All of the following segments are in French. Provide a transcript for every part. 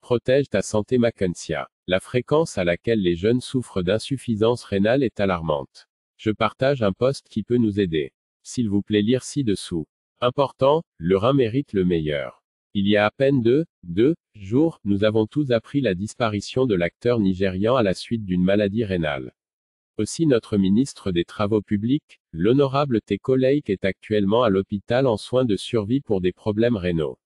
Protège ta santé Mackensia. La fréquence à laquelle les jeunes souffrent d'insuffisance rénale est alarmante. Je partage un post qui peut nous aider. S'il vous plaît lire ci-dessous. Important, le rein mérite le meilleur. Il y a à peine deux jours, nous avons tous appris la disparition de l'acteur nigérian à la suite d'une maladie rénale. Aussi notre ministre des Travaux publics, l'honorable Teko Lake est actuellement à l'hôpital en soins de survie pour des problèmes rénaux.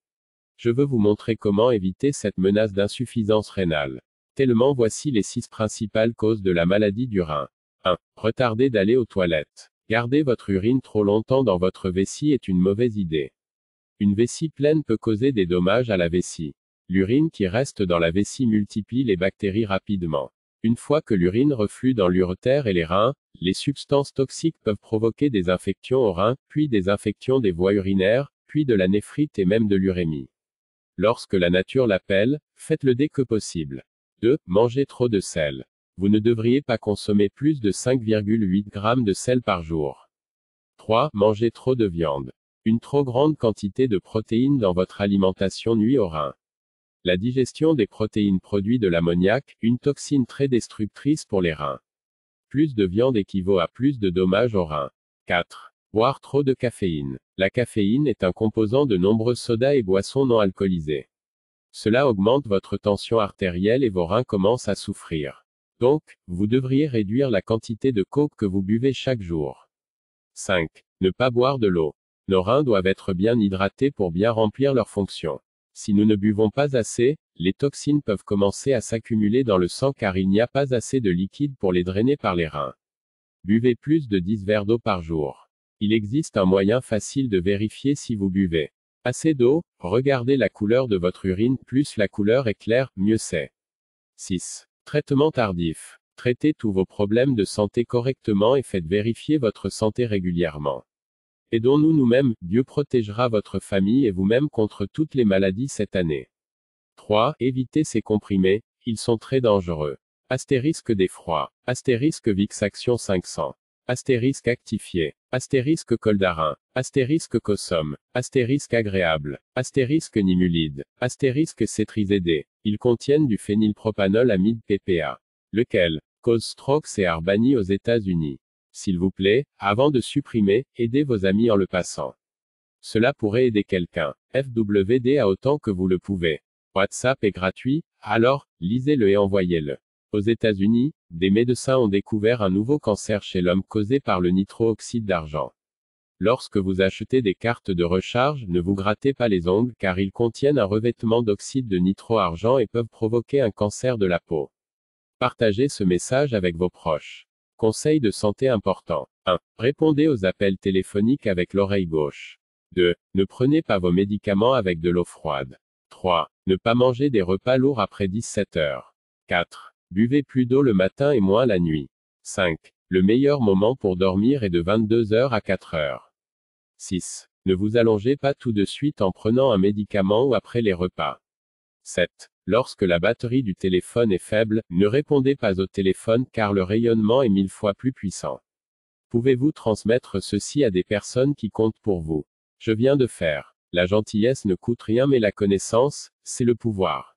Je veux vous montrer comment éviter cette menace d'insuffisance rénale. Tellement voici les 6 principales causes de la maladie du rein. 1. Retardez d'aller aux toilettes. Garder votre urine trop longtemps dans votre vessie est une mauvaise idée. Une vessie pleine peut causer des dommages à la vessie. L'urine qui reste dans la vessie multiplie les bactéries rapidement. Une fois que l'urine reflue dans l'urétère et les reins, les substances toxiques peuvent provoquer des infections aux reins, puis des infections des voies urinaires, puis de la néphrite et même de l'urémie. Lorsque la nature l'appelle, faites-le dès que possible. 2. Mangez trop de sel. Vous ne devriez pas consommer plus de 5,8 g de sel par jour. 3. Mangez trop de viande. Une trop grande quantité de protéines dans votre alimentation nuit aux reins. La digestion des protéines produit de l'ammoniac, une toxine très destructrice pour les reins. Plus de viande équivaut à plus de dommages aux reins. 4. Boire trop de caféine. La caféine est un composant de nombreux sodas et boissons non alcoolisées. Cela augmente votre tension artérielle et vos reins commencent à souffrir. Donc, vous devriez réduire la quantité de coke que vous buvez chaque jour. 5. Ne pas boire de l'eau. Nos reins doivent être bien hydratés pour bien remplir leurs fonctions. Si nous ne buvons pas assez, les toxines peuvent commencer à s'accumuler dans le sang car il n'y a pas assez de liquide pour les drainer par les reins. Buvez plus de 10 verres d'eau par jour. Il existe un moyen facile de vérifier si vous buvez assez d'eau. Regardez la couleur de votre urine, plus la couleur est claire, mieux c'est. 6. Traitement tardif. Traitez tous vos problèmes de santé correctement et faites vérifier votre santé régulièrement. Aidons-nous nous-mêmes, Dieu protégera votre famille et vous-même contre toutes les maladies cette année. 3. Évitez ces comprimés, ils sont très dangereux. Astérisque d'effroi. Astérisque Vicks Action 500. Astérisque actifié. Astérisque Coldarin. Astérisque Cosom. Astérisque agréable. Astérisque Nimulide. Astérisque Cétrizédé. Ils contiennent du phénylpropanol amide PPA. Lequel cause strokes et are banni aux États-Unis. S'il vous plaît, avant de supprimer, aidez vos amis en le passant. Cela pourrait aider quelqu'un. FWD à autant que vous le pouvez. WhatsApp est gratuit, alors, lisez-le et envoyez-le. Aux États-Unis, des médecins ont découvert un nouveau cancer chez l'homme causé par le nitro-oxyde d'argent. Lorsque vous achetez des cartes de recharge, ne vous grattez pas les ongles car ils contiennent un revêtement d'oxyde de nitro-argent et peuvent provoquer un cancer de la peau. Partagez ce message avec vos proches. Conseil de santé important. 1. Répondez aux appels téléphoniques avec l'oreille gauche. 2. Ne prenez pas vos médicaments avec de l'eau froide. 3. Ne pas manger des repas lourds après 17 heures. 4. Buvez plus d'eau le matin et moins la nuit. 5. Le meilleur moment pour dormir est de 22 heures à 4 heures. 6. Ne vous allongez pas tout de suite en prenant un médicament ou après les repas. 7. Lorsque la batterie du téléphone est faible, ne répondez pas au téléphone car le rayonnement est 1000 fois plus puissant. Pouvez-vous transmettre ceci à des personnes qui comptent pour vous? Je viens de faire. La gentillesse ne coûte rien mais la connaissance, c'est le pouvoir.